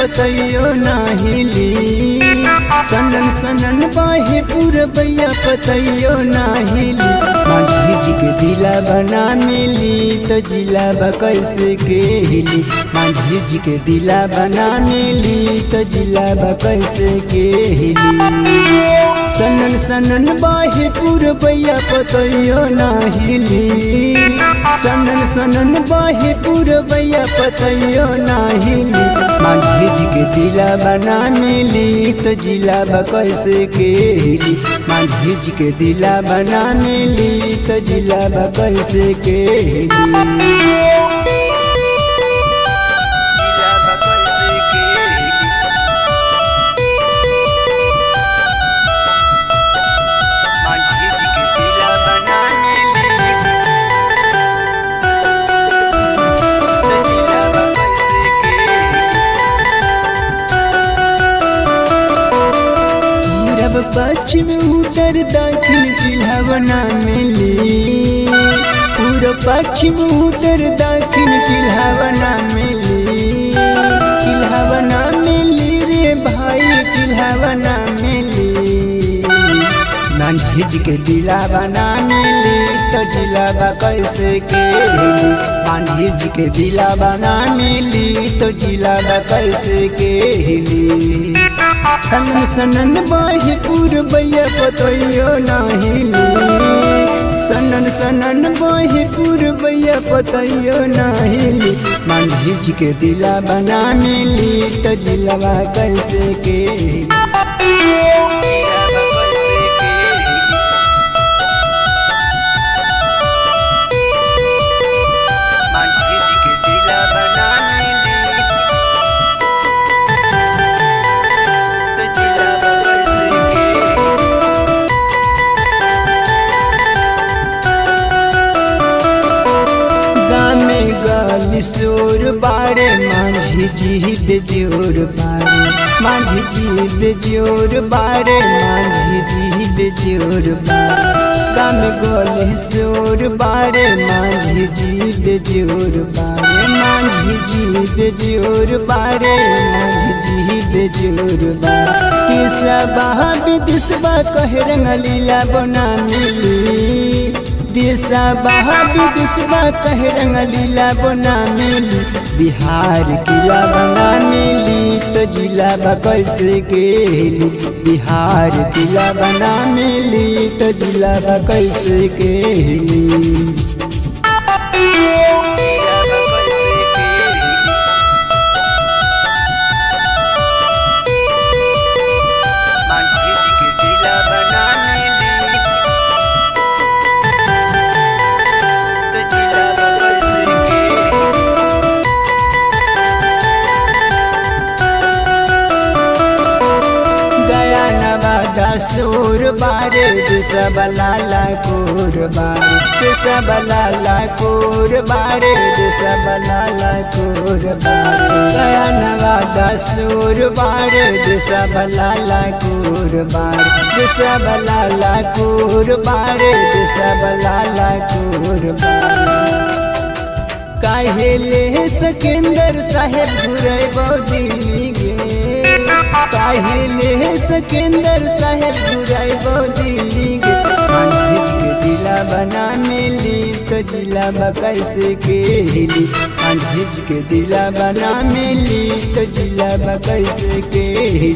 पतइयो नाहिली। सनन सनन बाहे पूरबैया पतइयो नाहिली। माझी जी के दिला बना मिली तो जिला बा कैसे के हिली। माझी जी के दिला बना मिली तो जिला बा कैसे के हिली। सनन सनन बाहे पूरबैया पतइयो नाहिली। सनन सनन बाहे पूरबैया पतइयो नाहिली। माझी जी के दिला बना मिली तो जिला बा कैसे के हिली। माझी जी के दिला बना मिली तो जिला बा कैसे के हिली। पश्चिम उत्तर दक्षिण किल्हावना मिली। पूर्व पश्चिम उत्तर दक्षिण किल्हावना मिली। किल्हावना मिली रे भाई किल्हावना मिली। माझी जी के दिला बना मिली तो जिला बा कैसे के हिली। माझी जी के दिला बना मिली तो जिला बा कैसे के हिली। सनन सनन बाहे पूरबैया पतइयो नाहिली। सनन सनन बाहे पूरबैया पतइयो नाहिली। माझी जी के दिला बना मिली तो जिलवा कैसे के हिली। सोर बाड़े माझी जी बेजोर बाड़े। माझी जी बेजोर बाड़े माझी जी बेजोर बाड़े। गाम गोले सोर बाड़े माझी जी बेजोर बाड़े। माझी जी बेजोर बाड़े माझी जी बेजोर बाड़े। किसा बहा विदिशबा कहे रंगलीला बना मिली। देशा बहा विदेशबा कहे रंगलीला बना मिली। बिहार किला बना मिली तो जिला बा कैसे के हिली। बिहार किला बना मिली तो जिला बा कैसे के हिली। सोर बारे देशा लाला कोर बारे। देशा लाला कोर बारे देशा लाला कोर बारे। गया नवादा सोर बारे देशा लाला कोर बारे। देशा लाला कोर बारे देशा लाला कोर बारे। काहे ले सिकंदर साहेब घुरैबो दिल्ली गे। काहे ले सिकंदर साहेब घुरैबो दिल्ली गे। माझी जी के दिला बना मिली तो जिला बा कैसे के हिली। माझी जी के दिला बना मिली तो जिला बा कैसे के हिली।